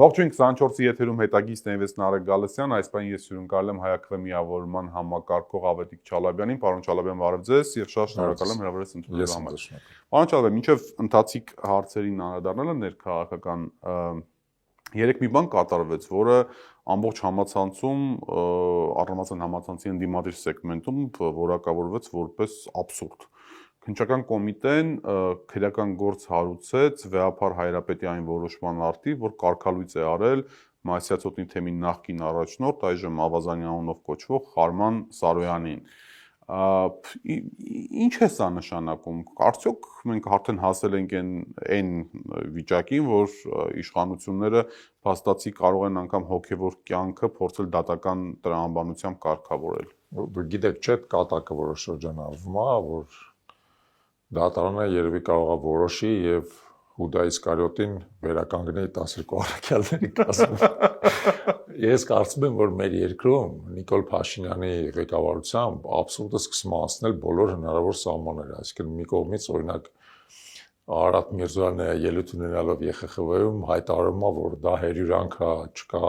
Ողջույն 24-ի եթերում հետագիծն է Նարեկ Գալստյան, այս պայն ես հյուրընկալել եմ Հայ-ԱՔՎ միավորման համակարգող Ավետիք Չալաբյանին, պարոն Չալաբյան, բարև ձեզ, եւ շատ շնորհակալ եմ հրավերս ընդունելու համար։ Պարոն Չալաբյան, մինչև ընթացիկ հարցերին անդրադառնալը ներքաղաքական 3 մի բան կատարվեց, որը ամբողջ համացանցում, առնվազն համացանցի ընդդիմադիր սեգմենտում որակավորվեց որպես աբսուրդ։ Քննչական կոմիտեն քրեական գործ հարուցեց Վեհափար Հայրապետյանի որոշման արդիվ, որ կարգալույծ է արել Մասյացոտնի թեմի նախկին առաջնորդ, այժմ Ավազանի անունով կոչվող Խարման Սարոյանին։ Ինչ է սա նշանակում։ Արդյոք մենք արդեն հասել ենք այն վիճակին, որ իշխանությունները փաստացի կարող են անգամ հոգևոր կյանքը փորձել դատական տրամաբանությամբ կարգավորել։ Գիտեք, չէ՞ կատակը, որը շրջանառվում է, որ դատարանը երևի կարող է որոշի եւ Հուդա Իսկարիոտին վերականգնի 12 առաքյալների կազմում։ Ես կարծում եմ, որ մեր երկրում Նիկոլ Փաշինյանի ղեկավարությամբ աբսուրդը սկսում է անցնել բոլոր հնարավոր սահմանները, այսինքն մի կողմից օրինակ Արարատ Միրզոյանը ելույթ ունենալով ԵԽԽՎ-ում հայտարարում է, որ դա հերյուրանք է, չկա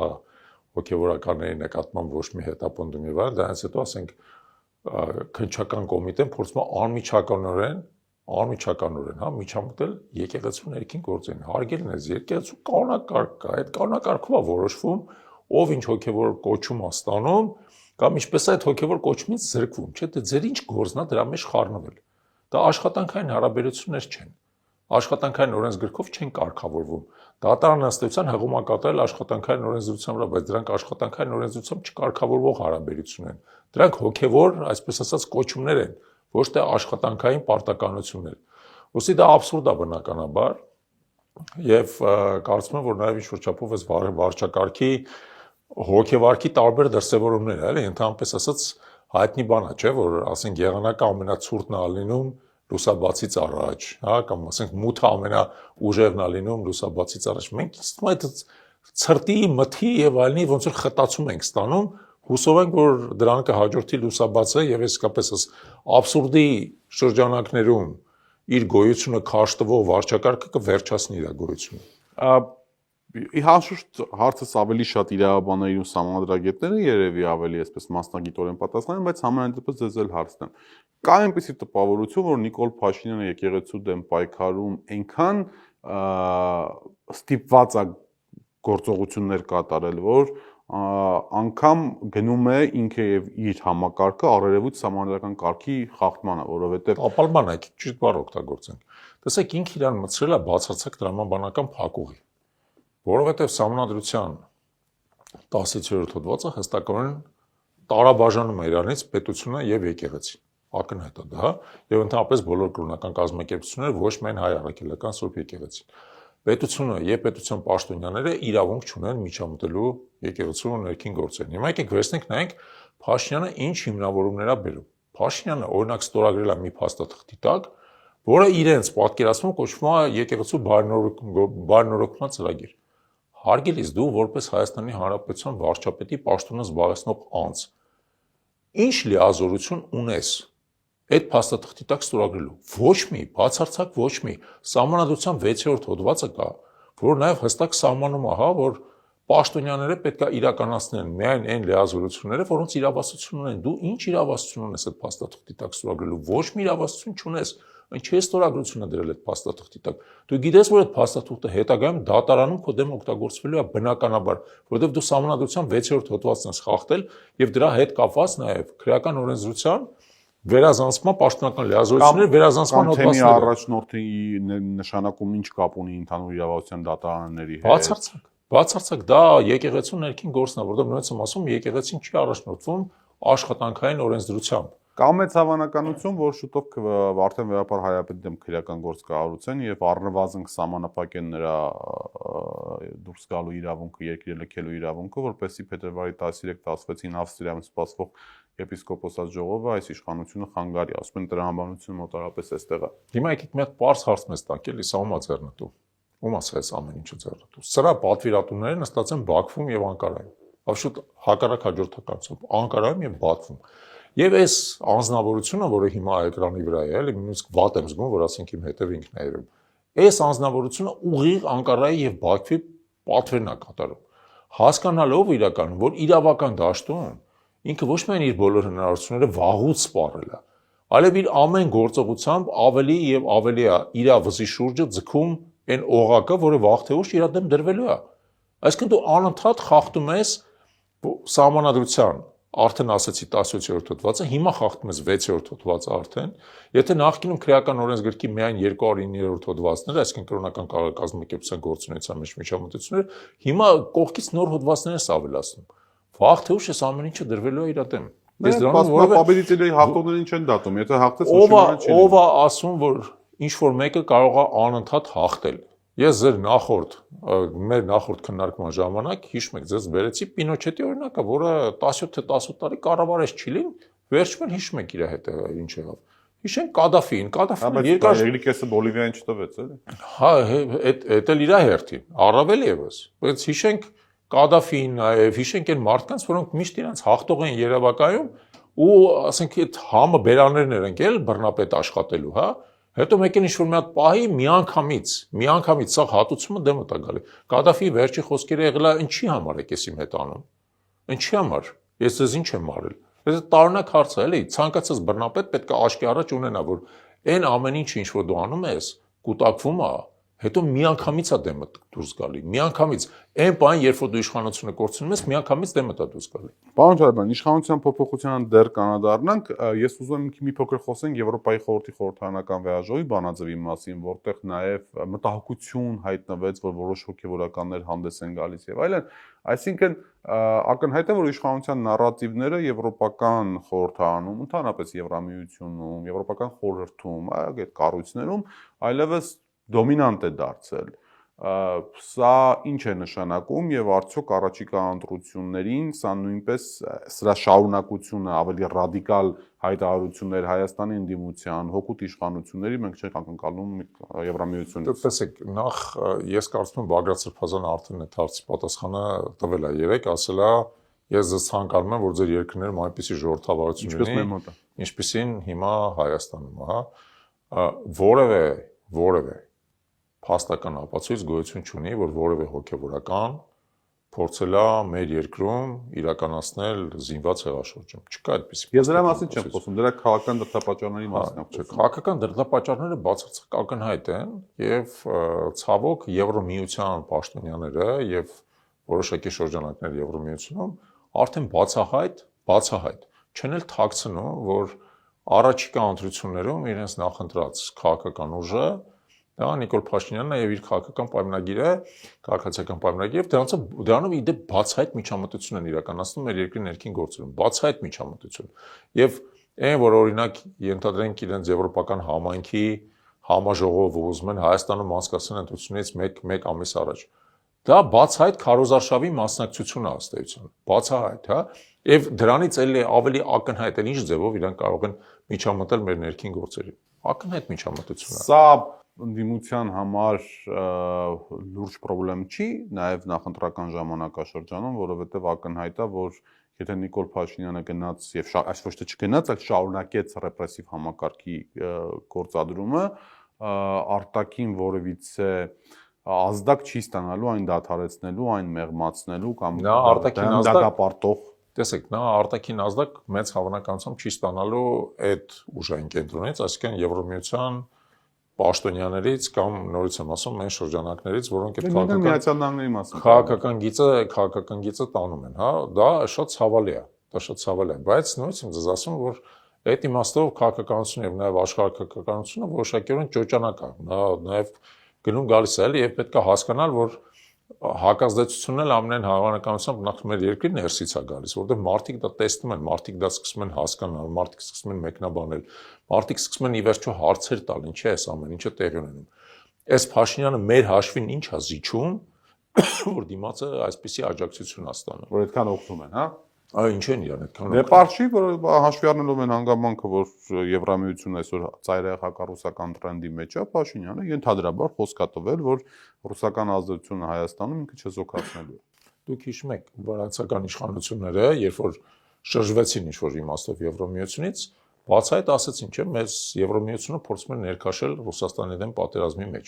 հոգևորականների նկատմամբ ոչ մի հետապնդում եւ այլն, դրանից հետո ասենք քննչական կոմիտեն փորձում է անմիջականորեն, հա, միջամտել եկեղեցու ներքին գործերին։ Հարգելն է, եկեղեցու կանոնակարգ կա, այդ կանոնակարգով է որոշվում, ով ինչ հոգևոր կոչում է ստանում, կամ ինչպես այդ հոգևոր կոչումից զրկվում, չէ՞, դե ձեր ինչ գործն է դրա մեջ խառնվել։ Դա աշխատանքային հարաբերություններ չեն։ Աշխատանքային օրենսգրքով չեն կարգավորվում։ Դատարանը ըստ էության հղում է կատարել աշխատանքային օրենսդրության վրա, բայց դրանք աշխատանքային օրենսդրությամբ չկարգավորվող հարաբերություն են։ Դրանք հոգևոր, այսպես ասած, կոչումներ են, ոչ թե աշխատանքային պարտականություններ։ Ոստի դա աբսուրդ է բնականաբար, եւ կարծում եմ, որ նաեւ ինչ-որ չափով այս վարչակարգի հոգեվարքի տարբեր դրսևորումներ է, էլի, ընդհանրապես ասած հայտնի բան է, չէ՞, որ ասենք եղանակը ամենացուրտն է լինում լուսաբացից առաջ, հա, կամ ասենք մութը ամենաուժեղն է լինում լուսաբացից առաջ։ Մենք իստում այդ ցրտի, մթի եւ այլնի ոնց որ խտացում ենք ստանում, հուսով ենք, որ դրան կհաջորդի լուսաբացը եւ իսկապես աբսուրդի շրջանակներում իր գոյությունը քաշ տվող վարչակարգը կվերջացնի իր գոյությունը։ Իհարկե հարցս ավելի շատ իրավաբանների ու սահմանադրագետները երևի ավելի այսպես մասնագիտորեն պատասխանեն, բայց համենայն դեպս ձեզ էլ հարցնեմ։ Կա այնպիսի տպավորություն, որ Նիկոլ Փաշինյանը եկեղեցու դեմ պայքարում այնքան ստիպված է գործողություններ կատարել, որ անգամ գնում է ինքը եւ իր համակարգը առերևույթ սահմանադրական կարգի խախտմանը, որովհետեւ ապալման է, ճիշտ բառ օգտագործենք։ Տեսեք, ինքը իրան մտցրել է բացարձակ տրամաբանական փակուղի, որովհետեւ սահմանադրության 10-րդ հոդվածը հստակորեն տարաբաժանում է իրանից պետությունը եւ եկեղեցին։ Ակնհայտ է դա, եւ ընդհանրապես բոլոր կրոնական կազմակերպությունները, ոչ միայն հայ առաքելական Սուրբ եկեղեցին։ Պետությունը եւ պետության պաշտոնյաները իրավունք չունեն միջամտելու եկեղեցու ներքին գործերին։ Հիմա եկեք վերցնենք նայենք Փաշինյանը ինչ հիմնավորումներ է բերում։ Փաշինյանը օրինակ ստորագրել է մի փաստաթղթի տակ, որը իրենց պատկերացնում կոչվում է եկեղեցու բարենորոգման ծրագիր։ Հարգելիս դու որպես Հայաստանի Հանրապետության վարչապետի պաշտոնը զբաղեցնող անձ, ինչ լիազորություն ունես այդ փաստաթղթի տակ ստորագրելու։ Ոչ մի, բացարձակ ոչ մի։ Սահմանադրության 6-րդ հոդվածը կա, որ նաև հստակ սահմանում է, հա, որ պաշտոնյաները պետք է իրականացնեն միայն այն լիազորությունները, որոնց իրավասություն ունեն։ Դու ինչ իրավասություն ունես այդ փաստաթղթի տակ ստորագրելու։ Ոչ մի իրավասություն չունես։ Ինչի՞ ստորագրությունը դրել այդ փաստաթղթի տակ։ Դու գիտես, որ այդ փաստաթղթը հետագայում դատարանում քո դեմ օգտագործվելու է բնականաբար, որովհետև դու սահմանադրության 6-րդ հոդվածն ես խախտել եւ դրա հետ կապված նաեւ քրեական օրենսդրության վերազանցման պաշտոնական լիազորություններ վերազանցման հոդվածները առաջնորդի նշանակում ինչ կապ ունի ընդհանուր իրավասության դատարանների հետ։ Բացարձակ դա եկեղեցու ներքին գործն է, որովհետև նույնպես եմ ասում, եկեղեցին չի առաջնորդվում աշխատանքային օրենսդրությամբ։ Կա մեծ հավանականություն, որ շուտով արդեն Վեհափար Հայրապետի դեմ քրեական գործ կառուցեն եւ առնվազն կսահմանափակեն նրա դուրս գալու իրավունքը, երկրի լքելու իրավունքը, որպեսզի փետրվարի 13-16-ին Ավստրիայում սպասվող եպիսկոպոսած ժողովը այս իշխանությունը խանգարի, ասում են տրամաբանությունը մոտարապես այստեղ է։ Հիմա եկեք մի հատ պարզ հարց մեզ տանք, էլի սա ո՞ւմ է ձեռնտու։ Ո՞մ է այս ամեն ինչը ձեռնտու։ Սրա պատվիրատուները նստած են Բաքվում եւ Անկարայում։ Absolut հակառակ հաջորդականությամբ Անկարայում եւ Բաքվում։ Եվ այս անձնավորությունը, որը հիմա էկրանի վրա է, էլի նույնիսկ վատ եմ զգում, որ ասենք իմ հետև ինքն է երևում։ Այս անձնավորությունը ուղիղ Անկարայի եւ Բաքվի պատվերն է կատարում։ Հասկանալով իրականում, որ իրավական դաշտում ինքը ոչ միայն իր բոլոր հնարավորությունները վաղուց սպառել է, այլև իր ամեն գործողությամբ ավելի եւ ավելի է իր վզի շուրջը ձգում այն օղակը, որը վաղ թե ուշ իր դեմ դրվելու է։ Այսինքն դու անընդհատ խախտում ես սահմանադրության, արդեն ասացի 17-րդ հոդվածը, հիմա խախտում ես 6-րդ հոդվածը արդեն, եթե նախկինում քրեական օրենսգրքի միայն 209-րդ հոդվածներ, այսինքն կրոնական կազմակերպության գործունեության մեջ միջամտություններ, հիմա կողքից նոր հոդվածներ ես ավելացնում։ Վաղ թե ուշ այս ամեն ինչը դրվելու է իր դեմ։ Ես դրանով պապաբիլիտիների հաղթողներին չեն դատում, եթե հաղթես ով է ասում, որ ինչ որ մեկը կարող է անընդհատ հաղթել։ Ես մեր նախորդ քննարկման ժամանակ հիշում եք, ձեզ վերեցի Պինոչետի օրինակը, որը 17 թե 18 տարի կառավարեց Չիլին, վերջում հիշում եք իր հետ ինչ եղավ։ Հիշենք Կադաֆին երկար Եգլիկեսը Բոլիվիային չտվեց, էլի։ Հա, էդ էլ իր հերթին, առավել եւս։ Բայց հիշենք Կադաֆին, նաև հիշենք այն մարդկանց, որոնք միշտ իրենց հաղթող են երևակայում ու ասենք այդ համը բերաներն են ընկել բռնապետ աշխատելու, հա։ Հետո մեկ էլ ինչ-որ մի հատ պահի միանգամից սա հատուցումը դեմը տա գալի։ Կադաֆիի վերջի խոսքերը եղել է ինչի համար եք ես իմ հետ անում։ Ինչի համար։ Ես ձեզ ինչ եմ արել։ Դա տարօրինակ հարց է, էլի, ցանկացած բռնապետ պետք է աչքի առաջ ունենա, որ այն ամեն ինչը ինչ որ դու անում ես, կուտակվում է, հետո միանգամից է դեմը դուրս գալի։ Միանգամից այն բան, երբ որ դու իշխանությունը կորցնում ես, միանգամից դեմը է դուրս գալի։ Պարոն Ջարաբյան, իշխանության փոփոխության դեռ կանադառնանք, ես ուզում եմ մի փոքր խոսենք Եվրոպայի խորհրդի խորհրդարանական վեաժողովի բանաձևի մասին, որտեղ նաև մտահոգություն հայտնվեց, որ որոշ հոգևորականներ հանդես են գալիս եւ այլն, այսինքն ակնհայտ է, որ իշխանության նարատիվները եվրոպական խորհրդարանում, ընդհանրապես Եվրամիությունում, եվրոպական խորհրդում, այդ կառույցներում այլևս դոմինանտ է դարձել։ Սա ինչ է նշանակում եւ արդյոք առաջիկա ընտրություններին սա նույնպես սրա շարունակությունը ավելի ռադիկալ հայտարարություններ Հայաստանի ընդդիմության, հօգուտ իշխանությունների մենք չենք ակնկալում Եվրամիությունից։ Տեսեք, նախ ես կարծում եմ Բագրատ Սրբազանը արդեն այդ հարցի պատասխանը տվել է երեք, ասել է ես ձեզ ցանկանում եմ, որ ձեր երկրներում այնպիսի ժողովրդավարություն ունի, ինչպիսին հիմա Հայաստանում, հա, որևէ փաստական ապացույց գոյություն չունի, որ որևէ հոգևորական փորձել է մեր երկրում իրականացնել զինված հեղաշրջում։ Չկա այդպիսի։ Ես դրա մասին չեմ խոսում, դրա քաղաքական դրդապատճառների մասին եմ խոսում։ Քաղաքական դրդապատճառները բացարձակ ակնհայտ են եւ ցավոք Եվրոմիության պաշտոնյաները եւ որոշակի շրջանակներ Եվրոմիությունում արդեն բացահայտ չեն էլ թաքցնում, որ առաջիկա ընտրություններում իրենց նախընտրած քաղաքական ուժը դա Նիկոլ Փաշինյանն է եւ իր քաղաքական պայմանագիրը, քաղաքացիական պայմանագիրը, դրանով ի դեպ բացահայտ միջամտություն են իրականացնում մեր երկրի ներքին գործերում, բացահայտ միջամտություն։ Եվ այն, որ օրինակ ենթադրենք իրենց եվրոպական համայնքի համաժողովը ուզում են Հայաստանում անցկացնել ընտրությունից մեկ ամիս առաջ, դա բացահայտ քարոզարշավի մասնակցություն է ըստ էության, բացահայտ, հա, եւ դրանից ավելի ակնհայտ է ինչ ձևով իրենք կարող են միջամտել մեր ներքին գործերին։ Ակնհայտ միջամտություն է։ Սա ընդդիմության համար լուրջ խնդրեմ չի, նաև նախընտրական ժամանակաշրջանում, որովհետև ակնհայտ է, որ եթե Նիկոլ Փաշինյանը գնաց եւ այս ոչ թե չգնաց, այլ շարունակեց ռեպրեսիվ համակարգի գործադրումը, արտաքին որևիցե ազդակ չի ստանալու այն դադարեցնելու, այն մեղմացնելու կամ դատապարտող։ Տեսեք, նա արտաքին ազդակ մեծ հավանականությամբ չի ստանալու այդ ուժային կենտրոնից, այսինքն Եվրոմիության պաշտոնյաներից կամ նորից եմ ասում այն շրջանակներից, որոնք այդ քաղաքական գիծը տանում են, հա, դա շատ ցավալի է, բայց նորից եմ ձեզ ասում, որ այդ իմաստով քաղաքականությունը եւ նաեւ աշխարհակականությունը որոշակիորեն ճոճանակ է, նաեւ գնում գալիս է եւ պետք է հասկանալ, որ հակազդեցությունն էլ ամենայն հավանականությամբ նախ մեր երկրի ներսից է գալիս, որովհետեւ մարդիկ դա տեսնում են, մարդիկ դա սկսում են հասկանալ, մարդիկ սկսում են մեկնաբանել, մարդիկ սկսում են ի վերջո հարցեր տալ, ինչ է այս ամեն ինչը տեղի ունենում։ Այս Փաշինյանը մեր հաշվին ինչ է զիջում, որ դիմացը այսպիսի աջակցություն է ստանում, որ այդքան օգնում են, հա։ Այո, ինչ են իրան այդքան։ Դե պարզի, որ հաշվի առնելով են հանգամանքը, որ Եվրամիությունն այսօր ծայրահեղ հակառուսական տրենդի մեջ է, Փաշինյանը ենթադրաբար խոսք է տվել, որ ռուսական ազդեցությունը Հայաստանում ինքը չզոքացնելու է։ Դուք հիշում եք վրացական իշխանությունները, երբ որ շրջվեցին ինչ-որ իմաստով Եվրամիությունից, Բաց այդ ասեցին, չէ՞, մեզ Եվրոմիությունը փորձում է ներքաշել Ռուսաստանի դեմ պատերազմի մեջ։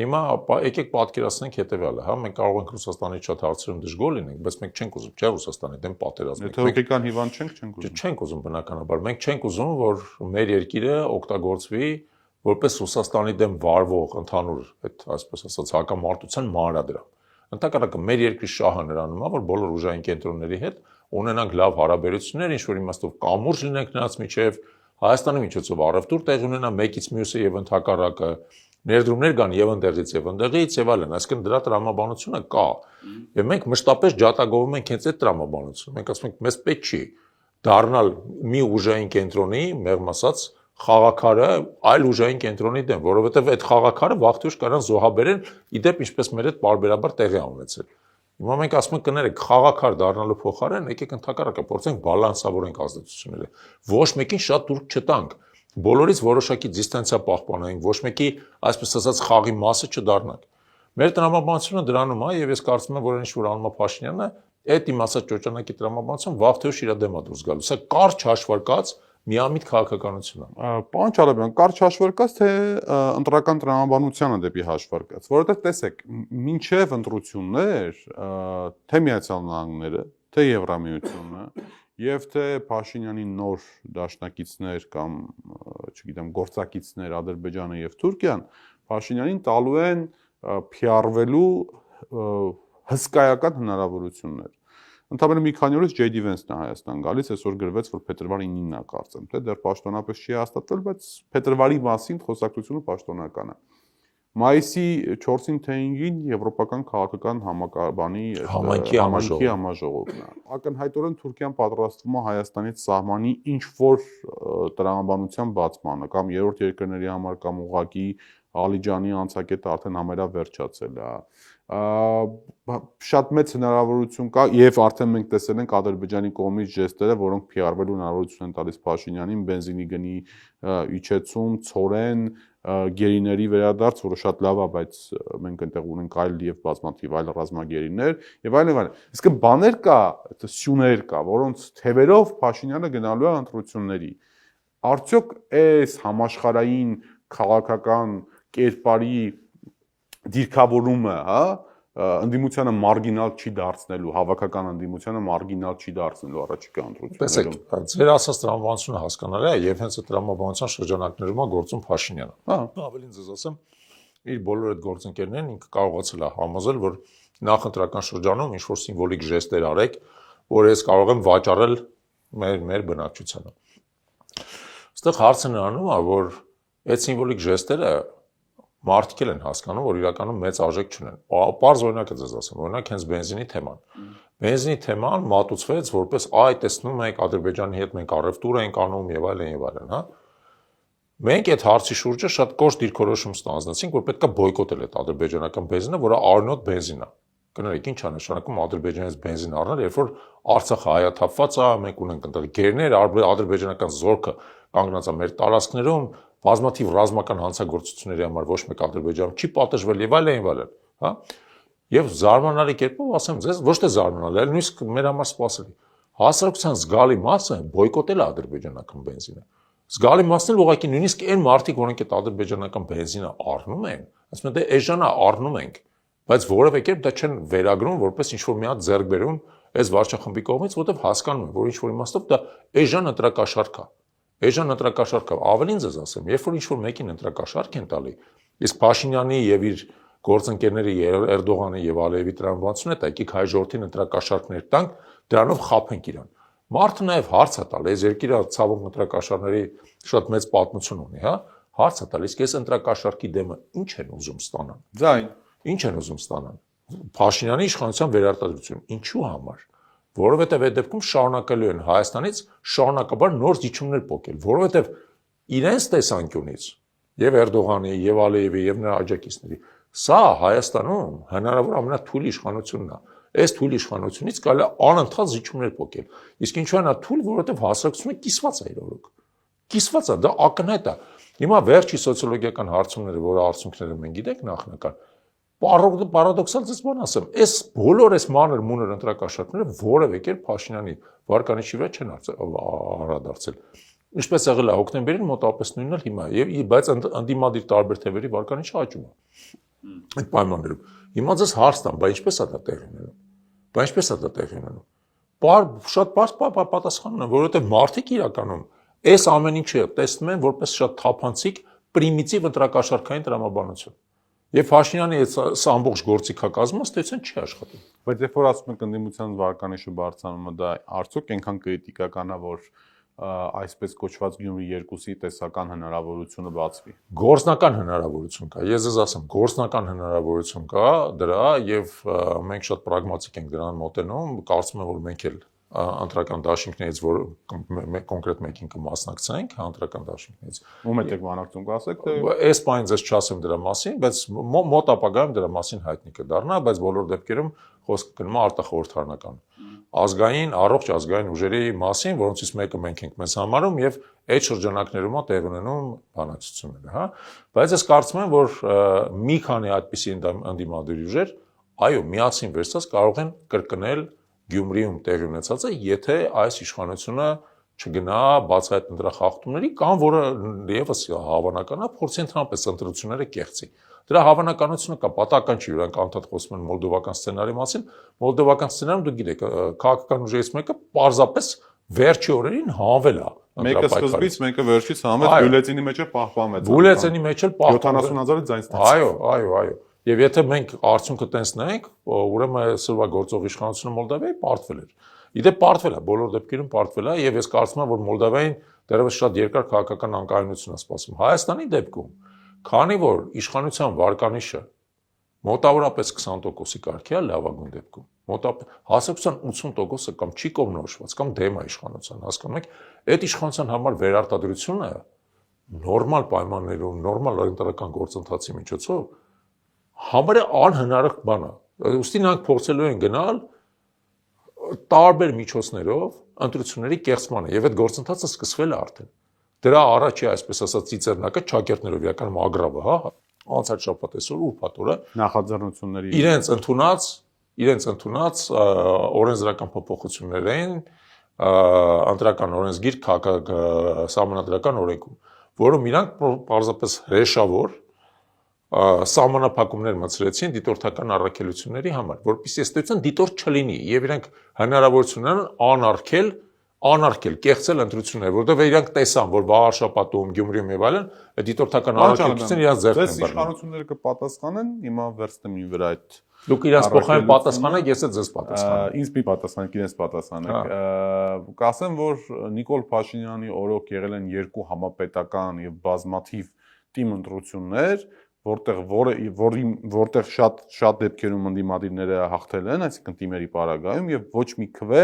Հիմա եկեք պատկերացնենք հետևյալը, հա, մենք կարող ենք Ռուսաստանի շատ հարցերում դժգոհ լինենք, բայց մենք չենք ուզում, չէ՞, Ռուսաստանի դեմ պատերազմել։ Եթե հոգեկան հիվանդ չենք ուզում։ Չենք ուզում բնականաբար, մենք չենք ուզում, որ մեր երկիրը օգտագործվի որպես Ռուսաստանի դեմ վարվող ընդհանուր այդ այսպես ասած հակամարտության մանրադրամ։ Ընդհանրապես մեր երկրի շահը նրանում է, որ բոլոր ուժային կենտրոնների հետ ունենանք լավ հարաբերություններ, ինչ որ իմաստով կամուրջ լինենք նրանց միջև, Հայաստանի միջոցով առևտուր տեղի ունենա մեկից մյուսը եւ ընդհակառակը, ներդրումներ կան եւ ընդեղից եւ ընդեղից եւ այլն, այսինքն դրա տրամաբանությունը կա։ Եվ մենք մշտապես ջատագովում ենք հենց այդ տրամաբանությունը։ Մենք ասում ենք, մեզ պետք չի դառնալ մի ուժային կենտրոնի, մեղմ ասած, խաղաքարը այլ ուժային կենտրոնի դեմ, որովհետև այդ խաղաքարը վաղտյուշ կարան զոհաբերեն, իդեպ ինչպես մեր հետ բարբերաբար տեղի է ունեցել։ Հիմա մենք ասում ենք կներեք խաղաքար դառնալու փոխարեն եկեք ընդհակառակը փորձենք բալանսավորենք ազդեցությունները։ Ոչ մեկին շատ դուրս չտանք, բոլորից որոշակի դիստանցիա պահպանենք, ոչ մեկի, այսպես ասած, խաղի մասը չդառնանք։ Մեր տրամաբանությունը դրանում է, եւ ես կարծում եմ, որ ինչ որ անում է Փաշինյանը, այդ իմ ասած ճոճանակի տրամաբանություն վաղտյուշ իր դեմ է դուրս գալու։ Սա կարճ հաշվարկած միամիտ քաղաքականություն է։ Պարոն Չալաբյան, կարճ հաշվարկած թե ընտրական տրամաբանությանը դեպի հաշվարկած, որովհետև տեսեք, մինչև ընտրություններ, թե Միացյալ Նահանգները, թե Եվրամիությունը, եւ թե Փաշինյանի նոր դաշնակիցներ կամ, չգիտեմ, գործակիցներ Ադրբեջանը եւ Թուրքիան, Փաշինյանին տալու են PR-վելու հսկայական հնարավորություններ։ Ընդհանրապես մի քանի օրից J.D. Vance-ն է Հայաստան գալիս, այսօր գրվեց, որ փետրվարի 9-ն է կարծեմ, թե դեռ պաշտոնապես չի հաստատվել, բայց փետրվարի մասին խոսակցությունը պաշտոնական է։ Մայիսի 4-ին թե 5-ին Եվրոպական քաղաքական համակարգի համաժողովն է։ Ակնհայտորեն Թուրքիան պատրաստվում է Հայաստանից սահմանի ինչ որ տրամաբանության բացմանը կամ երրորդ երկրների համար կամ ուղղակի Ալիջանի անցակետը արդեն ամենավերջացել է։ Շատ մեծ հնարավորություն կա եւ արդեն մենք տեսել ենք Ադրբեջանի կողմից ժեստերը, որոնք PR-վելու հնարավորություն են տալիս Փաշինյանին, բենզինի գնի իջեցում, ցորեն, գերիների վերադարձ, որը շատ լավ է, բայց մենք այնտեղ ունենք այլ եւ բազմաթիվ այլ ռազմագերիներ եւ այլն։ Իսկ բաներ կա, սյուներ կա, որոնց թևերով Փաշինյանը գնալու է ընտրությունների։ Արդյոք այս համաշխարհային քաղաքական կերպարի դիրքավորումը, հա, ընդդիմությանը մարգինալ չի դարձնելու, հավաքական ընդդիմությանը մարգինալ չի դարձնելու առաջիկա ընտրություններում։ Տեսեք, ձեր ասած տրամաբանությունը հասկանալի է եւ հենց այդ տրամաբանության շրջանակներում է գործում Փաշինյանը։ Ավելին ձեզ ասեմ, իր բոլոր այդ գործընկերներին ինքը կարողացել է համոզել, որ նախընտրական շրջանում ինչ որ սիմվոլիկ ժեստեր արեք, որ ես կարող եմ վաճառել մեր բնակչությանը։ Այստեղ հարցը նրանում է, որ այդ սիմվոլիկ ժեստերը մարդիկ են հասկանում, որ իրականում մեծ արժեք չունեն։ Պարզ օրինակ է ձեզ ասեմ, օրինակ հենց բենզինի թեման։ Բենզինի թեման մատուցվեց որպես այ տեսնում եք Ադրբեջանի հետ մենք առևտուր ենք անում եւ այլն, հա։ Մենք այդ հարցի շուրջը շատ կոշտ դիրքորոշում ստանձնեցինք, որ պետք է բոյկոտել այդ ադրբեջանական բենզինը, որը արնոտ բենզին է։ Կներեք, ինչ է նշանակում Ադրբեջանից բենզին առնել, երբ որ Արցախը հայաթափված է, մենք ունենք այնտեղ գերներ, ադրբեջանական զորքը կանգնած է մեր տարածքներում, բազմաթիվ ռազմական հանցագործությունների համար ոչ մեկ Ադրբեջանում չի պատժվել եւ այլն, հա։ Եվ զարմանալի կերպով ասեմ ձեզ, ոչ թե զարմանալի, այլ նույնիսկ մեր համար սպասելի։ Հասարակության զգալի մասը բոյկոտել է ադրբեջանական բենզինը։ Զգալի մասն էլ ուղղակի նույնիսկ այն մարդիկ, որոնք այդ ադրբեջանական բենզինը առնում են, ասում են դե էժանա առնում ենք, բայց որևէ կերպ դա չեն վերագրում որպես ինչ-որ մի հատ ձեռքբերում այս վարչախմբի կողմից, որովհետև հասկանում են, որ ինչ-որ իմաստով դա էժան ընտրակաշարք է։ Էժան ընտրակաշարք է, ավելին ձեզ ասեմ, երբ որ ինչ-որ մեկին ընտրակաշարք են տալի, իսկ Փաշինյանի եւ իր գործընկերների Էրդողանի եւ Ալիևի տրամաբանությունը դա եկեք հայ ժողովրդին ընտրակաշարքներ տանք, դրանով խափենք իրան։ Մարդը նաև հարց է տալ, այս երկիրը ցավոք ընտրակաշարների շատ մեծ պատմություն ունի, հա, հարց է տալ, իսկ այս ընտրակաշարքի դեմը ինչ են ուզում ստանան։ Ձայն, ինչ են ուզում ստանան։ Փաշինյանի իշխանության վերարտադրություն, ինչու համար։ Որովհետև այդ դեպքում շարունակելու են Հայաստանից շարունակաբար նոր զիջումներ փոկել, որովհետև իրենց տեսանկյունից եւ Էրդողանի, եւ Ալիևի, եւ նրա աջակիցների սա Հայաստանում հնարավոր ամենաթույլ իշխանությունն է։ Այս թույլ իշխանությունից կարելի է անընդհատ զիջումներ փոկել։ Իսկ ինչու է նա թույլ, որովհետև հասարակությունը կիսված է իրոք։ Կիսված է, դա ակնհայտ է։ Հիմա վերջի սոցիոլոգիական հարցումները, որը արդյունքները մենք գիտենք նախնական, պարադոքսալ ձեզ բան ասեմ, այս բոլոր այս մանր մունր ընտրակաշարքները որևէ կերպ Փաշինյանի վարկանիշի վրա չեն անդրադարձել։ Ինչպես եղել է հոկտեմբերին մոտավորապես նույնն էլ հիմա է, բայց ընդդիմադիր տարբեր թևերի վարկանիշը աճում է։ Այդ պայմաններում։ Հիմա ձեզ հարց տամ, բայց ինչպես է դա տեղի ունենում։ Շատ բարձ պատասխան ունեմ, որովհետև մարդիկ իրականում այս ամեն ինչը տեսնում են որպես շատ թափանցիկ պրիմիտիվ ընտրակաշարքային տրամաբանություն։ Եվ Փաշինյանի այս ամբողջ գործիքակազմը ստեցեն չի աշխատում։ Բայց երբ որ ասում եք ընդդիմության վարկանիշը բարձրանում է, դա արդյոք այնքան կրիտիկական է, որ այսպես կոչված Գյումրի 2-ի տեսական հնարավորությունը բացվի։ Գործնական հնարավորություն կա։ Ես ձեզ ասեմ, գործնական հնարավորություն կա դրա եւ մենք շատ պրագմատիկ ենք դրան մոտենում, կարծում եմ, որ մենք էլ ընտրական դաշինքներից, որ կոնկրետ մեկին կմասնակցենք, ընտրական դաշինքներից։ Ում եք բանակցում կասեք, թե այս բանը ձեզ չասեմ դրա մասին, բայց մոտ ապագայում դրա մասին հայտնի կդառնա, բայց բոլոր դեպքերում խոսքը գնում է արտախորհրդարանական ազգային, առողջ ազգային ուժերի մասին, որոնցից մեկը մենք ենք մեզ համարում եւ այդ շրջանակներում է տեղ ունենում բանակցությունները, հա։ Բայց ես կարծում եմ, որ մի քանի այդպիսի ընդդիմադիր ուժեր, այո, միասին վերցած կարող են կրկնել Գյումրիում տեղի ունեցածը, եթե այս իշխանությունը չգնա բացահայտ ընտրախախտումների կամ որը եւս հավանական է փորձի ընդհանրապես ընտրությունները կեղծի։ Դրա հավանականությունը կա, պատահական չի, իրանք անդադ խոսում են մոլդովական սցենարի մասին։ Մոլդովական սցենարում դուք գիտեք, քաղաքական ուժերից մեկը պարզապես վերջի օրերին հանվել է։ Մեկը սկզբից, մեկը վերջից համետ բյուլետենի մեջ է պահպանվել։ Բյուլետենի մեջ էլ պահպանվել 70000-ից ձայն ստացել։ Այո։ Եվ եթե մենք արդյունքը տեսնենք, ուրեմն սրվա գործող իշխանությունը Մոլդովիայի պարտվել էր։ Իդեպ պարտվել է, բոլոր դեպքերում պարտվել է, եւ ես կարծում եմ, որ Մոլդովիային դեռևս շատ երկար քաղաքական անկայունություն է սպասում։ Հայաստանի դեպքում, քանի որ իշխանության վարկանիշը մոտավորապես 20%-ի կարգի է լավագույն դեպքում, հասարակության 80%-ը կամ չի կողմնորոշված, կամ դեմ է իշխանության, հասկանում եք, այդ իշխանության համար վերարտադրությունը նորմալ պայմաններում, նորմալ ընտրական գործընթացի միջոցով համարյա անհնարին բան է։ Ուստի նրանք փորձելու են գնալ տարբեր միջոցներով ընտրությունների կեղծմանը, եւ այդ գործընթացը սկսվել է արդեն։ Դրա առաջի, այսպես ասած, ծիծեռնակը ճակերտներով իրականում ագրավը, հա, անցած շաբաթ այսօր ուրբաթ օրը նախաձեռնությունների իրենց ընդունած օրենսդրական փոփոխություններին ընտրական օրենսգիր սահմանադրական օրենքում, որում իրանք պարզապես հրեշավոր սահմանափակումներ մտցրեցին դիտորդական առաքելությունների համար, որպեսզի ըստեյության դիտորդ չլինի եւ իրանք հնարավորություն ունեն անարգել, կեղծել ընտրությունները, որովհետեւ իրանք տեսան, որ Վաղարշապատում, Գյումրիում եւ այլն դիտորդական առաքելությունները իրանք ձեռք են բերում։ Իշխանությունները կպատասխանեն, հիմա վերցնեմ ին վրա այդ դուք իրանք փոխային պատասխանեք, ես էլ ձեզ պատասխանեմ։ Ինձ մի պատասխանեք, իրենց պատասխանեք։ Կասեմ, որ Նիկոլ Փաշինյանի օրոք եղել են երկու համապետական եւ բազմաթիվ թիմ ընտրություններ, որտեղ շատ դեպքերում ընդդիմադիրները հաղթել են, այսինքն թիմերի պարագայում եւ ոչ մի քվե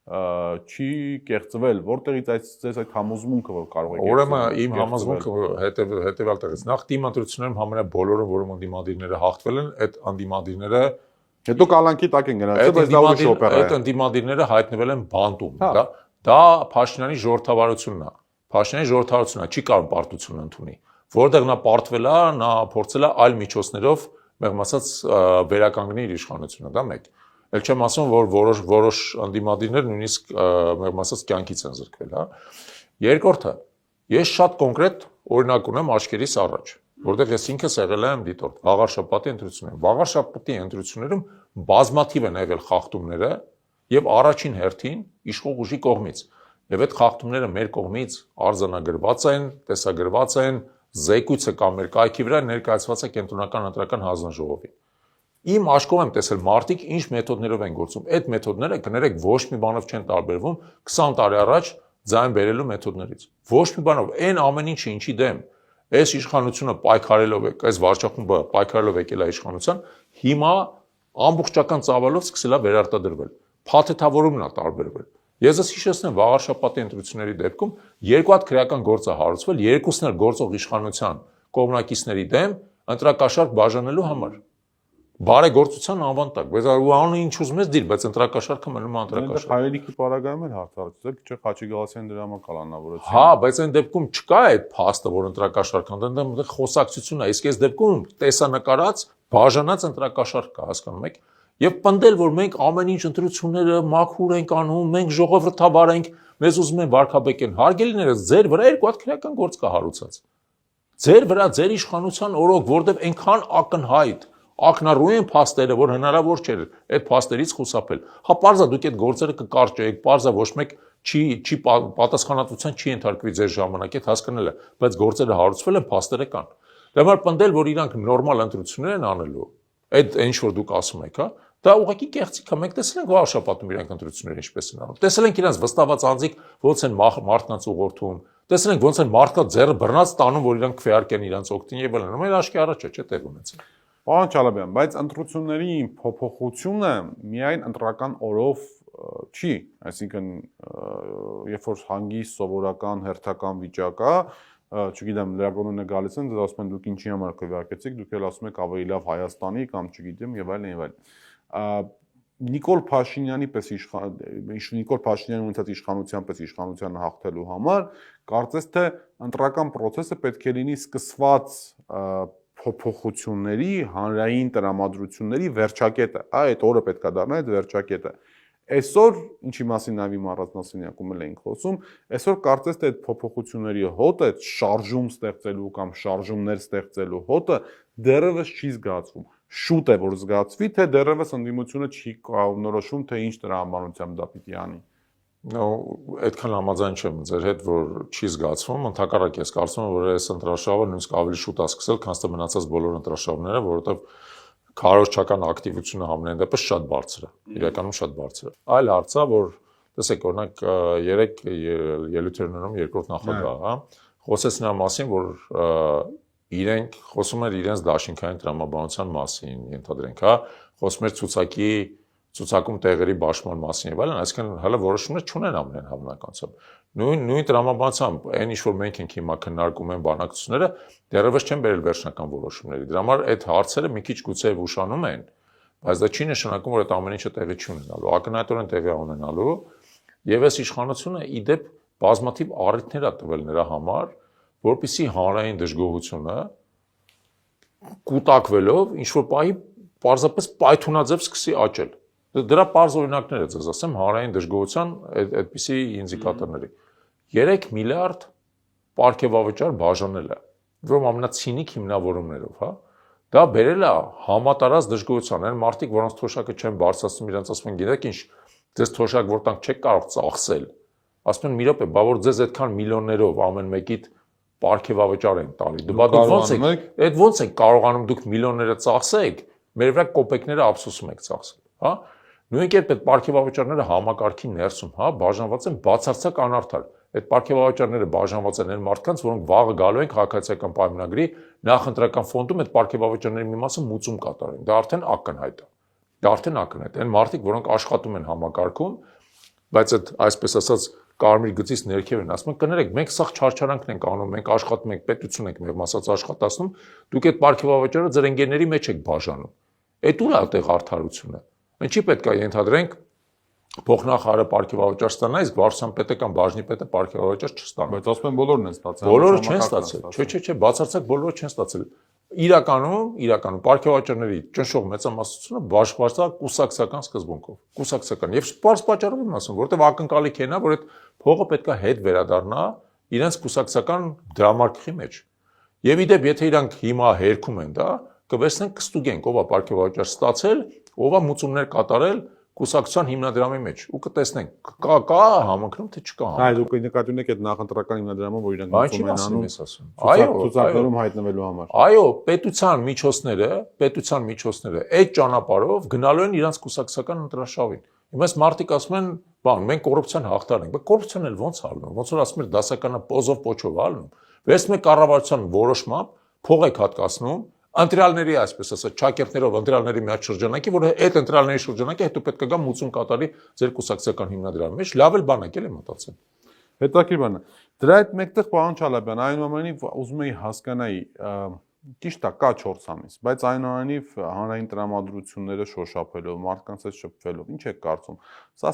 չի կեղծվել, որտեղից այս համոզմունքը որ կարող է կեղծվել։ Ուրեմն իմ համոզմունքը հետեւյալ տեղից նախ թիմ ընտրություններում համարյա բոլորը, որոնք ընդդիմադիրները հաղթվել են, այդ ընդդիմադիրները հետո կալանքի տակ են գնացել, բայց դա ուրիշ օպերա է։ Այդ ընդդիմադիրները հայտնվել են բանտում, դա Փաշինյանի ժողովրդավարությունն է։ Փաշինյանի ժողովրդավարությունը չի կարող պարտություն ընդունի, որտեղ նա պարտվել է, նա փորձել է այլ միջոցներով մեղմ ասած վերականգնել իր իշխանությունը, դա մեկ։ Էլ չեմ ասում, որ որոշ ընդդիմադիրներ նույնիսկ մեղմ ասած կյանքից են զրկվել, հա։ Երկրորդը, ես շատ կոնկրետ օրինակ ունեմ աչքերիս առաջ, որտեղ ես ինքս եղել եմ դիտորդ Վաղարշապատի ընտրություններում։ Վաղարշապատի ընտրություններում բազմաթիվ են եղել խախտումները եւ առաջին հերթին իշխող ուժի կողմից։ Եվ այդ խախտումները մեր կողմից արձանագրված են, տեսագրված են, զեկույցը կամ մեր կայքի վրա ներկայացված է կենտրոնական ընտրական հանձնաժողովին։ Իմ աշկով եմ տեսել մարդիկ ինչ մեթոդներով են գործում։ Այդ մեթոդները կներեք ոչ մի բանով չեն տարբերվում 20 տարի առաջ ձայն բերելու մեթոդներից։ Ոչ մի բանով այն ամեն ինչը ինչի դեմ այս իշխանությունը պայքարելով է, այս վարչախումբը պայքարելով եկել է իշխանության, հիմա ամբողջական ծավալով սկսել է վերարտադրվել։ Փաթեթավորումն է տարբերվել։ Ես ես հիշեցնեմ Վաղարշապատի ընտրությունների դեպքում երկու հատ քրեական գործ է հարուցվել, երկուսն էլ գործող իշխանության կողմնակիցների դեմ ընտրակաշարք բաժանելու համար։ Բարեգործության անվան տակ, բայց անը ինչ ուզում ես դիր, բայց ընտրակաշարքը մնում է ընտրակաշարք։ Հայրենիքի պարագայում էլ հարցարեցել, չէ՞ Խաչի Գալասյան դրա համար կալանավորեցին։ Հա, բայց այն դեպքում չկա այդ փաստը, որ ընտրակաշարք ընդդեմ խոսակցություն է, իսկ այս դեպքում տեսանկարած բաժանած ընտրակաշարք կա, հասկանում եք։ Եվ պնդել, որ մենք ամեն ինչ ընտրությունները մաքուր ենք անում, մենք ժողովրդավար ենք, մեզ ուզում են վարքաբեկեն, հարգելիներս, ձեր վրա երկու հատ քրեական գործ կա հարուցած։ Ձեր վրա ձեր իշխանության օրոք, որտեղ այնքան ակնհայտ, ակնառու են փաստերը, որ հնարավոր չէր այդ փաստերից խուսափել։ Հա պարզա դուք այդ գործերը կկարճեիք, պարզա ոչ մեկ չի պատասխանատվության չի ենթարկվի ձեր ժամանակ, այդ հասկանալի է, բայց գործերը հարուցվել են, փաստերը կան։ Դա համար պնդել, որ իրանք նորմալ ընտրություններ են անելու, այդ ինչ որ դուք ասում եք, հա, դա ուղղակի կեղծիք է։ Մենք տեսել ենք վարշապատում իրանք ընտրությունները ինչպես են անում։ Տեսել ենք իրանք վստահված անձիկ ոնց են մարդկանց ուղղորդում։ Տեսել ենք ոնց են մարդկանց ձեռը բռնած տանում, որ իրանք քվեարկեն իրանք օգտին եւ այլն։ Մեր աշկի առաջ չէ տեղ ունեցել։ Պարոն Չալաբյան, բայց ընտրությունների փոփոխությունը միայն ընտրական օրով չի, այսինքն երբ որ հանգիստ սովորական հերթական վիճակ է, չգիտեմ, լրագրողները գալիս են, դες ասում են դուք ինչի համար քվեարկեցիք, դուք էլ ասում եք ավելի լավ Հայաստանի կամ չգիտեմ եւ այլն եւ այլն։ Նիկոլ Փաշինյանի պես Նիկոլ Փաշինյանի ունեցած իշխանության պես իշխանությանը հաղթելու համար կարծես թե ընտրական process-ը պետք է լինի սկսված փոփոխությունների, հանրային տրամադրությունների վերջակետը։ Այդ օրը պետք է դառնա այդ վերջակետը։ Այսօր ինչի մասին նավի առանձնասենյակում էլ ենք խոսում, այսօր կարծես թե այդ փոփոխությունների հոտը, այդ շարժում ստեղծելու կամ շարժումներ ստեղծելու հոտը դեռևս չի զգացվում։ Շուտ է որ զգացվի, թե դեռևս ընդդիմությունը չի կողմնորոշում, թե ինչ տրամաբանությամբ դա պիտի անի։ Այդքան համաձայն չեմ ձեր հետ, որ չի զգացվում, ընդհակառակը ես կարծում եմ, որ այս ընտրաշավը նույնիսկ ավելի շուտ է սկսել, քան թե մնացած բոլոր ընտրաշավները, որովհետև քարոզչական ակտիվությունը համենայն դեպս շատ բարձր է, իրականում շատ բարձր է։ Այլ հարց է, որ տեսեք, օրինակ 3 ելույթներում երկրորդ նախագահը, հա, խոսեց նրա մասին, որ իրենք խոսում էր իրենց դաշինքային տրամաբանության մասին, ենթադրենք, հա, խոսում էր ցուցակում տեղերի բաշխման մասին եւ այլն, այսինքն հələ որոշումներ չունեն ամեն հավանականությամբ։ Նույն տրամաբանությամբ այն ինչ որ մենք ենք հիմա քննարկում են բանակցությունները, դեռևս չեն բերել վերջնական որոշումների։ Դրա համար այդ հարցերը մի քիչ գուցե ուշանում են, բայց դա չի նշանակում, որ այդ ամեն ինչը տեղի չունենալու, ակնհայտորեն տեղի ունենալու, եւ այս իշխանությունը իդեպ բազմաթիվ առիթներ է տվել նրա համար, որպեսզի հանրային դժգոհությունը կուտակվելով ինչ որ պահի պարզապես պայթունաձև սկսի աճել։ Դրա պարզ օրինակներ է ձեզ ասեմ հանրային դժգոհության այդպիսի ինդիկատորների 3 միլիարդ պարգևավճար բաժանել է, որում ամենացինիկ հիմնավորումներով, հա, դա բերել է համատարած դժգոհության, այն մարդիկ, որոնց թոշակը չեն բարձրացնում, իրենց ասում են, գիտեք ինչ, ձեզ թոշակ որտեղ չեք կարող ծախսել, ասում են մի րոպե, բա որ ձեզ այդքան միլիոններով ամեն մեկիդ պարգևավճար են տալի, այդ ոնց եք կարողանում դուք միլիոնները ծախսեք, մեր վրա կոպեկները ափսոսում եք ծախսել, հա։ Նույն կերպ այդ պարգևավճարները համակարգի ներսում, հա, բաժանված են բացարձակ անարդար։ Այդ պարգևավճարները բաժանված են այն մարդկանց, որոնք վաղը գալու են քաղաքացիական պայմանագրի նախընտրական ֆոնդում այդ պարգևավճարների մի մասը մուծում կատարեն։ Դա արդեն ակնհայտ է։ Դա արդեն ակնհայտ է։ Այն մարդիկ, որոնք աշխատում են համակարգում, բայց այդ այսպես ասած կարմիր գծից ներքև են, ասում են կներեք, մենք սա չարչարանքն ենք անում, մենք աշխատում ենք, պետություն ենք մեր մասած աշխատացնում, դուք այդ պարգևավճարը ձեր ընկերների մեջ եք բաժանում։ Այդ ուր է այդտեղ արդարությունը։ Ինչի պետք է ենթադրենք փոխնախարարը պարգևավճար ստանա, իսկ վարչության պետը կամ բաժնի պետը պարգևավճար չստանա։ Բայց ասում են բոլորն են ստացել։ Բոլորը չեն ստացել։ Չէ, բացարձակ բոլորը չեն ստացել։ Իրականում պարգևավճարների ճնշող մեծամասնությունը բաշխված է կուսակցական սկզբունքով։ Կուսակցական եւ սպարս պատճառով եմ ասում, որովհետեւ ակնկալիք են, որ այդ փողը պետք է հետ վերադառնա իրենց կուսակցական դրամարկղի մեջ։ Եվ իդեպ, եթե իրանք հիմա հերքում են դա, կվերցնեն կստուգենք, ով է պարգևավճար ստացել, ով է մուծումներ կատարել կուսակցության հիմնադրամի մեջ ու կտեսնենք կա համընկնում թե չկա համընկնում։ Այո, դուք նկատի ունեք այդ նախընտրական հիմնադրամը, որ իրանք մուծում են անում ցուցակներում հայտնվելու համար։ Այո, պետության միջոցները այդ ճանապարհով գնալու են իրանք կուսակցական ընտրաշավին։ Հիմա այս մարդիկ ասում են, բան, մենք կոռուպցիան հաղթարել ենք, բայց կոռուպցիան էլ ոնց ալնում, ոնց որ ասում են դասականը պոզով պոչով ալնում։ Վերցնում եք կառավարության որոշմամբ, փող եք հատկացնում, ընտրյալների այսպես ասած ճակերտներով ընտրյալների մի հատ շրջանակի, որ այդ ընտրյալների շրջանակի հետո պետք է գա մուծում կատարի ձեր կուսակցական հիմնադրամի մեջ, լավ էլ բանակ էլ եմ մտածել։ Հետաքրքիր բան է։ Դրա հետ մեկտեղ պարոն Չալաբյան, այնուամենայնիվ ուզում էի հասկանայի, ճիշտ է, կա 4 ամիս, բայց այնուամենայնիվ հանրային տրամադրությունները շոշափելով, մարդկանց հետ շփվելով, ինչ եք կարծում։ Սա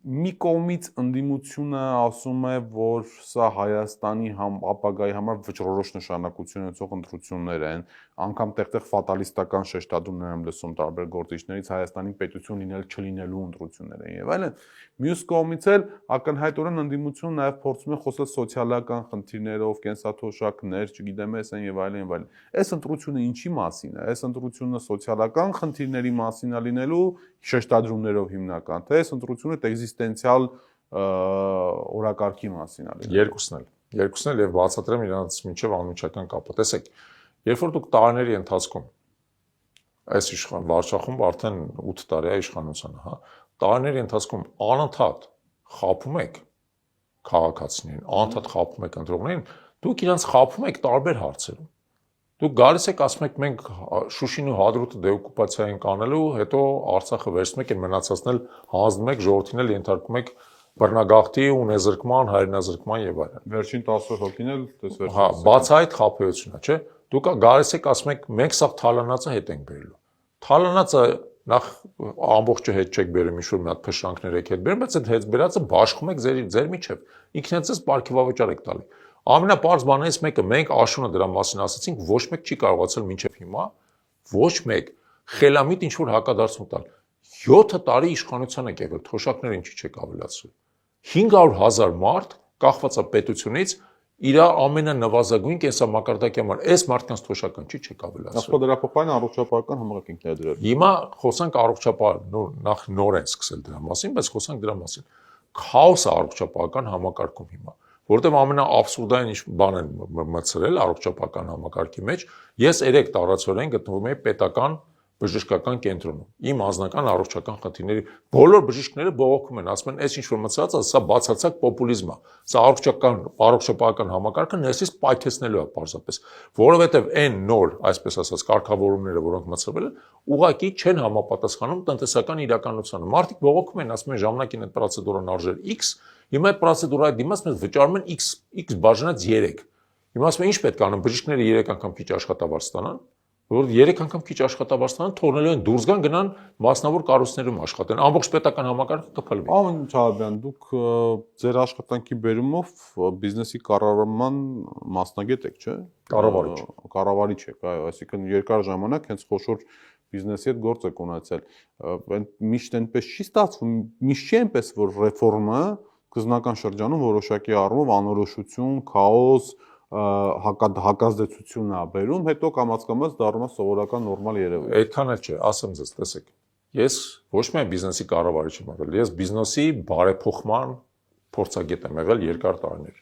մի կողմից ընդդիմությունը ասում է, որ սա Հայաստանի ապագայի համար վճռորոշ նշանակություն ունեցող ընտրություններ են, անգամ տեղ-տեղ ֆատալիստական շեշտադրումներ եմ լսում տարբեր գործիչներից Հայաստանի պետություն լինել չլինելու ընտրություններ են եւ այլն։ Մյուս կողմից էլ ակնհայտորեն ընդդիմությունը նաեւ փորձում է խոսել սոցիալական խնդիրներով, կենսաթոշակներ, չգիտեմ, էս են եւ այլն եւ այլն։ Այս ընտրությունը ինչի մասին է։ Այս ընտրությունը սոցիալական խնդիրների մասին է լինելու շեշտադրումներով հիմնական, թե այս ընտրությունը էգզիստենցիալ օրակարգի մասին է լինելու։ Երկուսն էլ եւ բացատրեմ իրանց միջև անմիջական կապը։ Տեսեք, երբ որ դուք տարիների ընթացքում այս իշխան վարչախումբը արդեն 8 տարի է իշխանության, հա, տարիների ընթացքում անընդհատ խափում եք քաղաքացիներին, անընդհատ խափում եք ընտրողներին, դուք իրանց խափում եք տարբեր հարցերում։ Դուք գալիս եք ասում եք մենք Շուշին ու Հադրութը դեօկուպացիա ենք անելու, հետո Արցախը վերցնում եք, մնացածն էլ հանձնում եք, ժողովրդին էլ ենթարկում եք բռնագաղթի ու նեզրկման, հայրենազրկման եւ այլն։ Վերջին 10 հոգին էլ դες վերջին։ Հա, բաց այդ խափեությունն է, չէ՞։ Դուք գալիս եք ասում եք մենք սա թալանածը հետ ենք բերելու։ Թալանածը նախ ամբողջը հետ չեք բերում, ինչ-որ մի հատ փշրանքներ եք հետ բերում, բայց այդ հետ բերածը բաշխում եք ձեր միջև։ Ինքնացես ապարքեվավճար եք տալի։ Ամենապարզ բաններից մեկը մենք Աշունը դրա մասին ասացինք, ոչ մեկ չի կարողացել մինչև հիմա, ոչ մեկ խելամիտ ինչ-որ հակադարձում տալ։ 7 տարի իշխանության եք եղել, թոշակները ինչի չեք ավելացրել։ 500,000 մարդ կախված է պետությունից իր ամենանվազագույն կենսամակարդակի համար այս մարդկանց թոշակն չի չեք ավելացրել։ Նախ դրա փոխարեն առողջապահական համակարգ ենք ներդրել։ Հիմա խոսանք նախ նոր են սկսել դրա մասին, բայց խոսանք դրա մասին։ Քաոս է առողջապահական համակարգում հիմա, որտեղ ամենաաբսուրդային ինչ բան են մտցրել առողջապահական համակարգի մեջ։ Ես 3 տարածորեն գտնվում եմ պետական բժշկական կենտրոնում։ Իմ անձնական առողջական խնդիրների բոլոր բժիշկները բողոքում են, ասում են, այս ինչ որ մտածած է, սա բացարձակ պոպուլիզմ է։ Սա առողջապահական համակարգը ներսից պայթեցնելու է պարզապես, որովհետև այն նոր, այսպես ասած, կարգավորումները, որոնք մտցվել են, ուղղակի չեն համապատասխանում տնտեսական իրականությանը։ Մարդիկ բողոքում են, ասում են, ժամանակին այդ պրոցեդուրան արժեր X, հիմա այդ պրոցեդուրայի դիմաց մեզ վճարում են X բաժանած 3։ Հիմա ասում են, ինչ պետք է անեն, բժիշկները 3 անգամ քիչ աշխատավարձ ստանան, որ 3 անգամ քիչ աշխատավարձ ստանան, թողնելու են դուրս գան գնան մասնավոր կառույցներում աշխատեն, ամբողջ պետական համակարգը կփլվի։ Ամեն Չալաբյան, դուք ձեր աշխատանքի բերումով բիզնեսի կառավարման մասնագետ եք, չէ՞։ Կառավարիչ եք, այո, այսինքն երկար ժամանակ հենց խոշոր բիզնեսի հետ գործ եք ունեցել։ Միշտ այնպես չի ստացվում, միշտ չի այնպես, որ ռեֆորմը սկզբնական շրջանում որոշակի առումով անորոշություն, քաոս, հակազդեցություն է բերում, հետո կամաց-կամաց դառնում է սովորական նորմալ երևույթ։ Այդքան էլ չէ, ասեմ ձեզ, տեսեք։ Ես ոչ միայն բիզնեսի կառավարիչ եմ եղել, ես բիզնեսի բարեփոխման փորձագետ եմ եղել երկար տարիներ։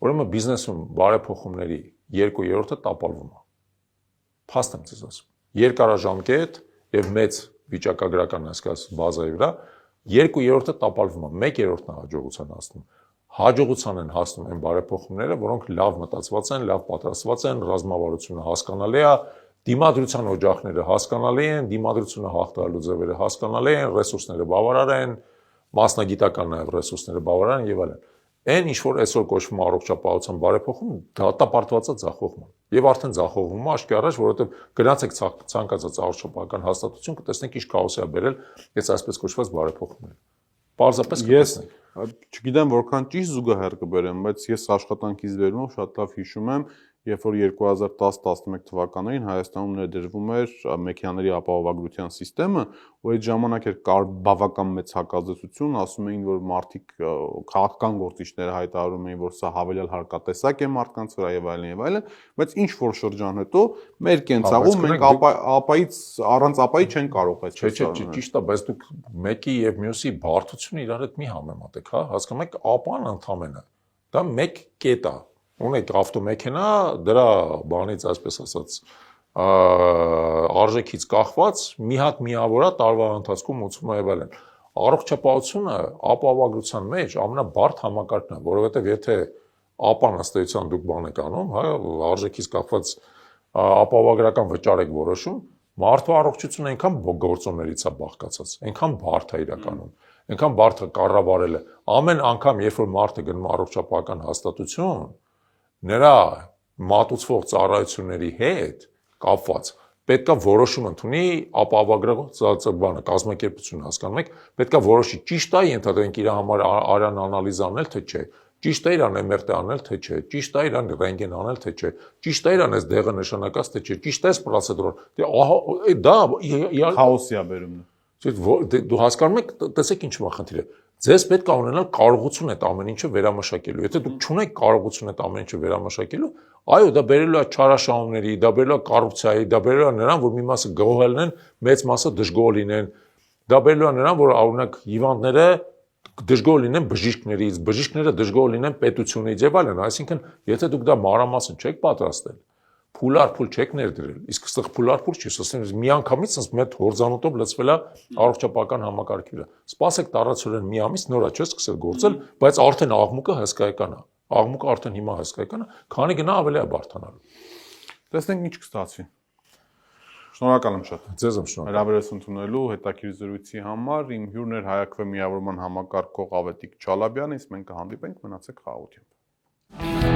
Ուրեմն բիզնեսում բարեփոխումների 2/3-ը տապալվում է։ Փաստ եմ ձեզ ասում։ Երկարաժամկետ եւ մեծ վիճակագրական հասկաս բազայի վրա 2/3-ը տապալվում է, 1/3-ն է հաջողության հասնում։ Հաջողության են հասնում այն բարեփոխումները, որոնք լավ մտածված են, լավ պատրաստված են, ռազմավարությունը հասկանալի է, դիմադրության օջախները հասկանալի են, դիմադրությունը հաղթահարելու ձևերը հասկանալի են, ռեսուրսները բավարար են, մասնագիտական նաև ռեսուրսները բավարար են եւ այլն։ Այն ինչ որ այսօր կոչվում է առողջապահության բարեփոխում, դատապարտված է ձախողման։ Եվ արդեն ձախողվում է աշկի առաջ, որովհետեւ գնացեք ցանկացած առողջապահական հաստատություն, կտեսնեք ինչ քաոսի է բերել այս այսպես կոչված բարեփոխումները։ Պարզապես կտեսնեք։ Չգիտեմ որքան ճիշտ զուգահեռ կբերեմ, բայց ես աշխատանքից վերումով շատ լավ հիշում եմ, երբ որ 2010-11 թվականներին Հայաստանում ներդրվում էր մեքենաների ապահովագրության համակարգը, ու այդ ժամանակ էր բավական մեծ հակազդեցություն, ասում էին, որ մարդիկ քաղաքական գործիչները հայտարարում էին, որ սա հավելյալ հարկատեսակ է մարդկանց վրա եւ այլն, բայց ինչ որ շրջան հետո մեր կենցաղում մենք ապայից առանց ապայի չեն կարող այդ չէ, ճիշտ է, բայց դուք մեկի եւ մյուսի բարդությունը իրար հետ մի համեմատեք, հա, հասկանում եք, ապան ընդամենը դա մեկ կետ է։ Ունեք ավտոմեքենա, դրա բանից այսպես ասած արժեքից կախված մի հատ միավոր է տարվա ընթացքում մուծվում է եւ այլն։ Առողջապահությունը ապահովագրության մեջ ամենաբարդ համակարգն է, որովհետեւ եթե ապան ըստ էության դուք բան եք անում, հա, արժեքից կախված ապահովագրական վճար եք որոշում, մարդու առողջությունը այնքան գործոններից է բաղկացած, այնքան բարդ է իրականում, այնքան բարդ է կառավարելը։ Ամեն անգամ, երբ որ մարդը գնում առողջապահական հաստատություն, նրա մատուցվող ծառայությունների հետ կապված պետքա որոշում ընդունի ապահովագրված բանը կազմակերպությունը հասկանում եք, պետքա որոշի ճիշտ է ենթադրենք իր համար արյան անալիզ անել թե չէ, ճիշտ է իրան MRT անել թե չէ, ճիշտ է իրան ռենտգեն անել թե չէ, ճիշտ է իրան այս դեղը նշանակած թե չէ, ճիշտ է այս պրոցեդուրան։ Դե դա քաոսի է բերում։ Դու հասկանում եք, տեսեք ինչու է խնդիրը։ Ձեզ պետք է ունենալ կարողություն այդ ամեն ինչը վերամշակելու։ Եթե դուք չունեք կարողություն այդ ամեն ինչը վերամշակելու, այո, դա բերելու է չարաշահումների, դա բերելու է կոռուպցիայի, դա բերելու է նրան, որ մի մասը գողել են, մեծ մասը դժգոհ լինեն։ Դա բերելու է նրան, որ օրինակ հիվանդները դժգոհ լինեն բժիշկներից, բժիշկները դժգոհ լինեն պետությունից եւ այլն։ Այսինքն, եթե դուք դա մանրամասն չեք պատրաստել, փուլար չեք ներդրել, իսկ այստեղ փուլար չի, ասեմ, միանգամից sense մեծ հորձանուտով լցվել է առողջապահական համակարգի վրա։ Սպասեք տարածորեն մի ամիս նորա չէ սկսել գործել, բայց արդեն աղմուկը հսկայական է։ Աղմուկը արդեն հիմա հսկայական է, քանի գնա ավելի է բարթանալու։ Տեսնենք ինչ կստացվի։ Շնորհակալ եմ շատ։ Ձեզ եմ շնորհակալ։ Հրավերս ընդունելու հետաքրքիր զրույցի համար իմ հյուրն էր Հայաքվե միավորման համակարգող Ավետիք Չալաբյանը, իսկ մենք կհանդիպենք, մնացեք խաղաղությամբ։